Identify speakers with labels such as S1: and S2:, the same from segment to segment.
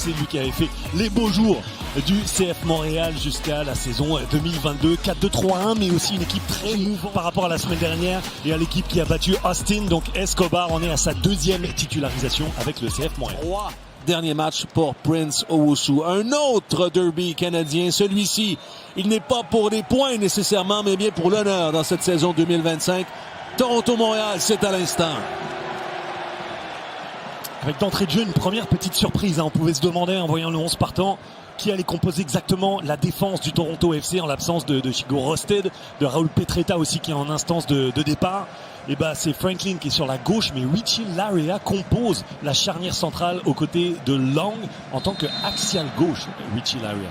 S1: c'est lui qui avait fait les beaux jours du CF Montréal jusqu'à la saison 2022. 4-2-3-1, mais aussi une équipe très mouvante par rapport à la semaine dernière et à l'équipe qui a battu Austin. Donc Escobar en est à sa deuxième titularisation avec le CF Montréal.
S2: Dernier match pour Prince Owusu. Un autre derby canadien. Celui-ci, il n'est pas pour les points nécessairement, mais bien pour l'honneur dans cette saison 2025. Toronto-Montréal, c'est à l'instant.
S1: Avec d'entrée de jeu, une première petite surprise. On pouvait se demander, en voyant le 11 partant, qui allait composer exactement la défense du Toronto FC en l'absence de Chigo Rosted, de Raúl Petretta aussi qui est en instance de départ. Et c'est Franklin qui est sur la gauche, mais Richie Laryea compose la charnière centrale aux côtés de Long en tant qu'axial gauche. Richie Laryea.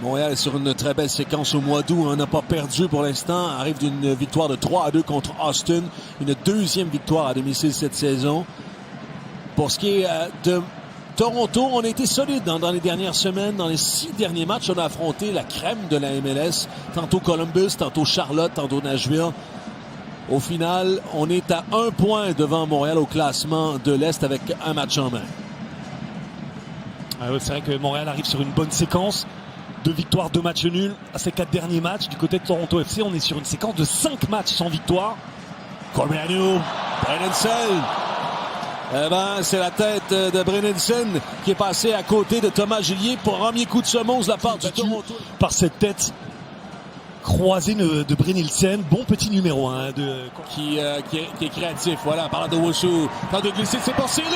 S2: Montréal est sur une très belle séquence au mois d'août. On n'a pas perdu pour l'instant. Arrive d'une victoire de 3-2 contre Austin. Une deuxième victoire à domicile cette saison. Pour ce qui est de Toronto, on a été solide dans les dernières semaines. Dans les 6 derniers matchs, on a affronté la crème de la MLS. Tantôt Columbus, tantôt Charlotte, tantôt Nashville. Au final, on est à 1 point devant Montréal au classement de l'Est avec un match en main.
S1: C'est vrai que Montréal arrive sur une bonne séquence. 2 victoires, 2 matchs nuls à ces 4 derniers matchs. Du côté de Toronto FC, on est sur une séquence de 5 matchs sans victoire.
S2: Corbiano, Brynildsen. C'est la tête de Brynildsen qui est passé à côté de Thomas Gillier pour un premier coup de semonce de la part du Toronto.
S1: Par cette tête croisée de Brynildsen, bon petit numéro 1
S2: qui est créatif. Voilà, parlant de Owusu, temps de glisser, c'est pour Silly.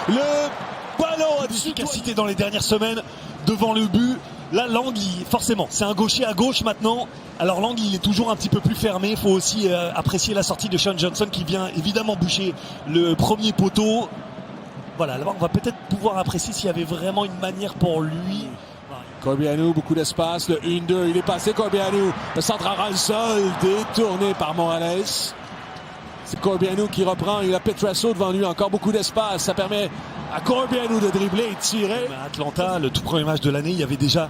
S2: Le ballon a
S1: d'efficacité dans les dernières semaines devant le but. Là, Lang, forcément, c'est un gaucher à gauche maintenant. Alors Lang, il est toujours un petit peu plus fermé. Il faut aussi apprécier la sortie de Sean Johnson qui vient évidemment boucher le premier poteau. Voilà, là on va peut-être pouvoir apprécier s'il y avait vraiment une manière pour lui.
S2: Corbiano, beaucoup d'espace. Le 1-2, il est passé, Corbiano. Le centre à le sol, détourné par Morales. C'est Corbiano qui reprend. Il a Petrasso devant lui. Encore beaucoup d'espace. Ça permet à Corbiano de dribbler et tirer.
S1: À Atlanta, le tout premier match de l'année, il y avait déjà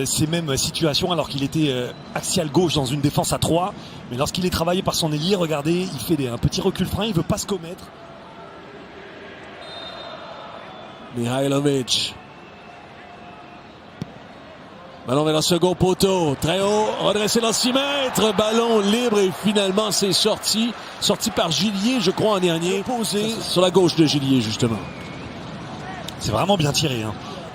S1: ces mêmes situations alors qu'il était axial gauche dans une défense à 3. Mais lorsqu'il est travaillé par son ailier, regardez, il fait un petit recul frein. Il ne veut pas se commettre.
S2: Mihailovic. Ballon vers le second poteau. Très haut, redressé dans 6 mètres. Ballon libre et finalement c'est sorti. Sorti par Gillier, je crois, en dernier. Posé sur la gauche de Gillier, justement.
S1: C'est vraiment bien tiré.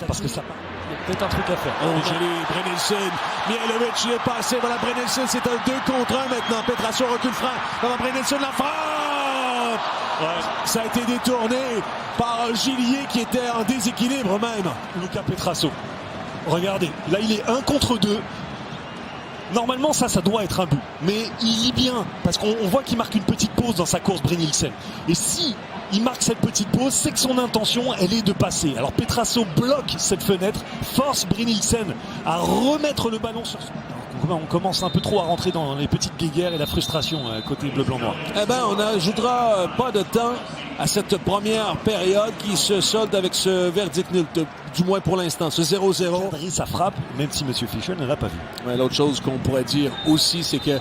S1: Parce que ça... Il y a peut-être un truc à faire.
S2: Joli, Brynildsen. Mihailovic, il est passé. Voilà, Brynildsen, c'est un 2 contre 1 maintenant. Petrasso recule frein. Voilà, Brynildsen, la frappe! Ouais. Ça a été détourné par Gillier qui était en déséquilibre même.
S1: Luca Petrasso. Regardez, là il est 1 contre 2. Normalement ça doit être un but. Mais il lit bien, parce qu'on voit qu'il marque une petite pause dans sa course, Brynildsen. Et si il marque cette petite pause, c'est que son intention, elle est de passer. Alors Petrasso bloque cette fenêtre, force Brynildsen à remettre le ballon sur son... On commence un peu trop à rentrer dans les petites guéguerres et la frustration côté bleu-blanc-noir.
S2: On n'ajoutera pas de temps à cette première période qui se solde avec ce verdict nul, du moins pour l'instant, ce 0-0.
S1: Ça frappe, même si M. Fischer ne l'a pas vu.
S2: Ouais, l'autre chose qu'on pourrait dire aussi, c'est qu'il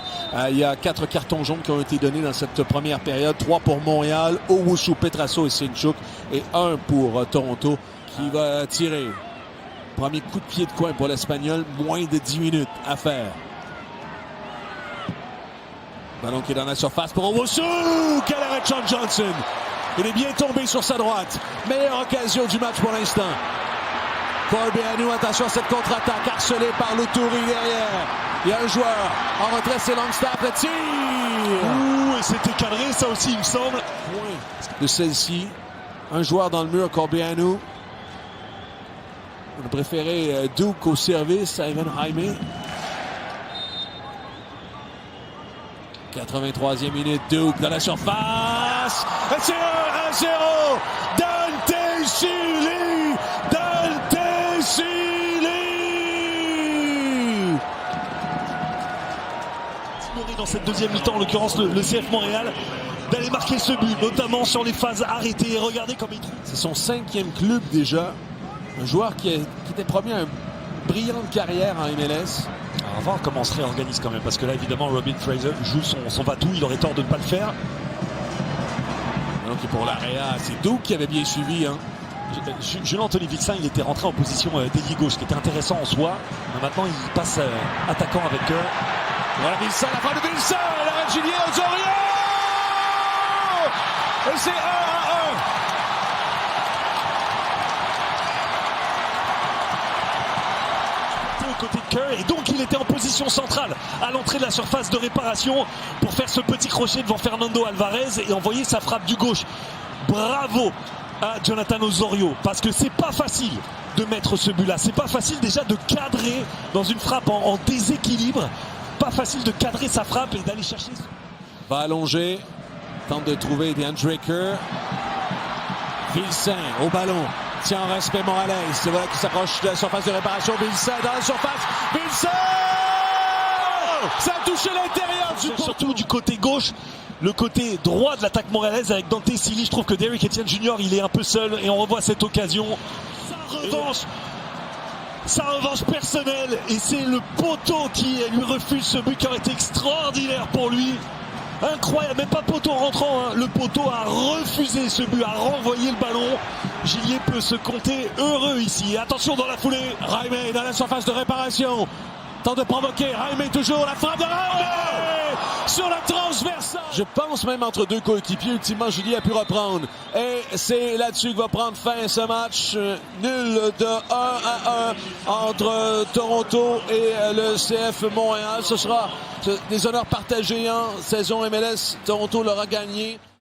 S2: y a 4 cartons jaunes qui ont été donnés dans cette première période. 3 pour Montréal, Owusu, Petrasso et Sinchuk, et 1 pour Toronto qui va tirer. Premier coup de pied de coin pour l'Espagnol, moins de 10 minutes à faire. Ballon qui est dans la surface pour Owusu. Quel arrêt de Sean Johnson. Il est bien tombé sur sa droite. Meilleure occasion du match pour l'instant. Corbiano, attention à cette contre-attaque, harcelé par Loturi derrière. Il y a un joueur en retrait, c'est Longstaff, le tir.
S1: Et c'était cadré, ça aussi, il me semble.
S2: De celle-ci, un joueur dans le mur, Corbiano. On a préféré Duke au service, Ivan Jaime. 83e minute, Duke dans la surface. C'est 1-0. Dante Silly. Dante Silly.
S1: Dans cette deuxième mi-temps, en l'occurrence le CF Montréal, d'aller marquer ce but, notamment sur les phases arrêtées. Regardez comme il trouve.
S2: C'est son 5e club déjà. Un joueur qui était promis à une brillante carrière en MLS.
S1: Alors, on va voir comment on se réorganise quand même, parce que là évidemment Robin Fraser joue son va-tout, il aurait tort de ne pas le faire.
S2: Donc pour l'Area, c'est Doug qui avait bien suivi. Hein.
S1: Julien-Anthony Vilsain, il était rentré en position d'ailier gauche, ce qui était intéressant en soi. Mais maintenant, il passe attaquant avec eux.
S2: Voilà Vilsain, la frappe de Vilsain, l'arrêt de Julien Osorio! Et c'est 1-1.
S1: Côté de Kerr, et donc il était en position centrale à l'entrée de la surface de réparation pour faire ce petit crochet devant Fernando Alvarez et envoyer sa frappe du gauche. Bravo à Jonathan Osorio, parce que c'est pas facile de mettre ce but là, c'est pas facile déjà de cadrer dans une frappe en déséquilibre, pas facile de cadrer sa frappe et d'aller chercher.
S2: Va allonger, tente de trouver DeAndre Kerr. Vilsain au ballon. Tiens en respect Morales, c'est vrai qu'il s'approche de la surface de réparation. Vilsain dans la surface. Vilsain! Ça a touché l'intérieur du poteau.
S1: Surtout du côté gauche, le côté droit de l'attaque moralaise avec Dante Silly. Je trouve que Derrick Etienne Jr. il est un peu seul et on revoit cette occasion. Sa revanche personnelle, et c'est le poteau qui lui refuse ce but qui aurait été extraordinaire pour lui. Incroyable, même pas poteau rentrant, hein. Le poteau a refusé ce but, a renvoyé le ballon. Gillier peut se compter heureux ici. Attention dans la foulée,
S2: Jaime dans la surface de réparation. Tente de provoquer, Jaime toujours, la frappe de Jaime sur la transversale. Je pense même entre deux coéquipiers, ultimement Gillier a pu reprendre. Et c'est là-dessus que va prendre fin ce match nul de 1-1 entre Toronto et le CF Montréal. Ce sera des honneurs partagés en saison MLS. Toronto l'aura gagné.